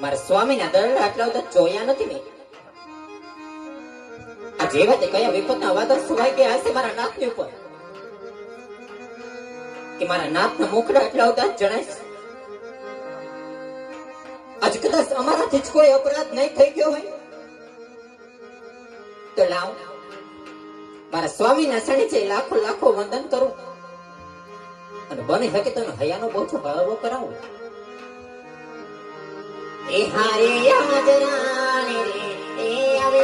મારા સ્વામીના દરડા આટલા બધા જોયા નથી મેં. આ જેવા તે કયા વિપતના વાદળ સુવાઈ ગયા હશે મારા નાથની ઉપર, કે મારા નાથના મુખડા આટલા બધા જણાય છે. આજ કદાચ અમારાથી જ કોઈ અપરાધ નહીં થઈ ગયો હોય તો લાવ મારા સ્વામીના શરણે લાખો લાખો વંદન કરું અને બની શકે તો હયાનો બોજો હળવો કરાવું. એ હારે યાદ રાણી રે એ આવે